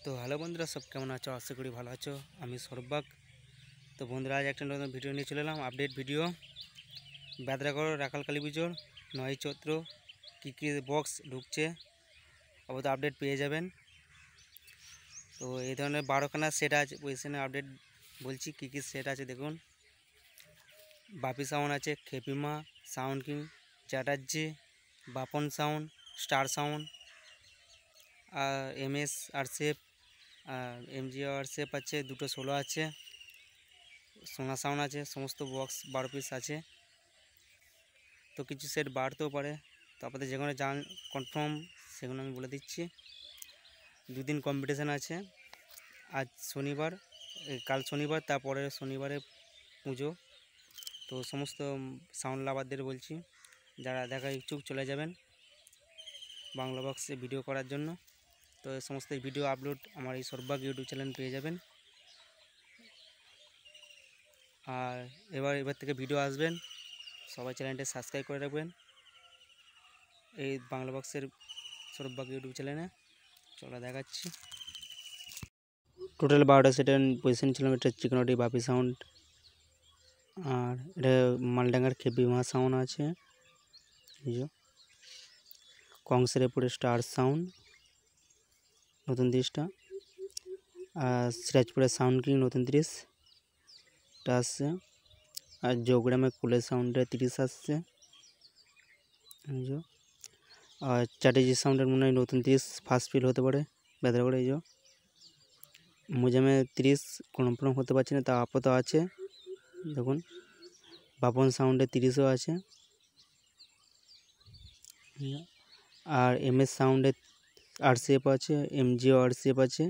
তো হ্যালো বন্ধুরা, সব কেমন আছো? আশা করি ভালো আছো। আমি সৌরভ। তো বন্ধুরা, আজ একটা নতুন ভিডিও নিয়ে চলে এলাম, আপডেট ভিডিও। বেদরাগড় রাখাল কালী পুজোর 9ই চৈত্র কী কী বক্স ঢুকছে আপাতত আপডেট পেয়ে যাবেন। তো এই ধরনের 12খানা সেট আছে, পজিশনের আপডেট বলছি কী কী সেট আছে দেখুন। বাপি সাউন্ড আছে, Khepima, sound king, Chatterjee, Bapan sound, star sound, আর এমএস আর সেফ, আর এমজি আর সেফ আছে, দুটো 16 আছে, সোনা সাউন্ড আছে। সমস্ত বক্স 12 পিস আছে। তো কিছু সেট বাড়তেও পারে, তো আপনাদের যেগুলো জান কনফার্ম সেগুলো আমি বলে দিচ্ছি। দুদিন কম্পিটিশান আছে। আজ শনিবার, কাল শনিবার, তারপরে শনিবারে পুজো। তো সমস্ত সাউন্ড লাভারদের বলছি, যারা দেখা ইচ্ছুক চলে যাবেন বাংলা বক্সে ভিডিও করার জন্য। তো সমস্ত ভিডিও আপলোড আমার এই সৌরভ ইউটিউব চ্যানেল পেয়ে যাবেন। আর এবার থেকে ভিডিও আসবেন, সবাই চ্যানেলটা সাবস্ক্রাইব করে রাখবেন এই বাংলা বক্সের সৌরভ ইউটিউব চ্যানেলে। চলো দেখাচ্ছি। টোটাল 12টা সেটের পজিশন ছিলাম। এটা চিকনটি বাপি সাউন্ড, আর এটা মালডাঙ্গার খেপিমা সাউন্ড আছে, কংসের পুরে স্টার সাউন্ড নতুন 30টা, আর সিরাজপুরের সাউন্ড কিং নতুন 30টা আসছে, আর জোগ্রামে কুলের সাউন্ডের 30 আসছে, আর চ্যাটার্জি সাউন্ডের মনে হয় নতুন 30 ফার্স্ট ফিল হতে পারে বেদরাগড়ে। মুজামে 30 কনফার্ম হতে পারছি না, তা আপাতত আছে দেখুন। বাপন সাউন্ডে 30ও আছে, আর এমএস সাউন্ডে আরসিএফ আছে, এমজিও আরসিএফ আছে,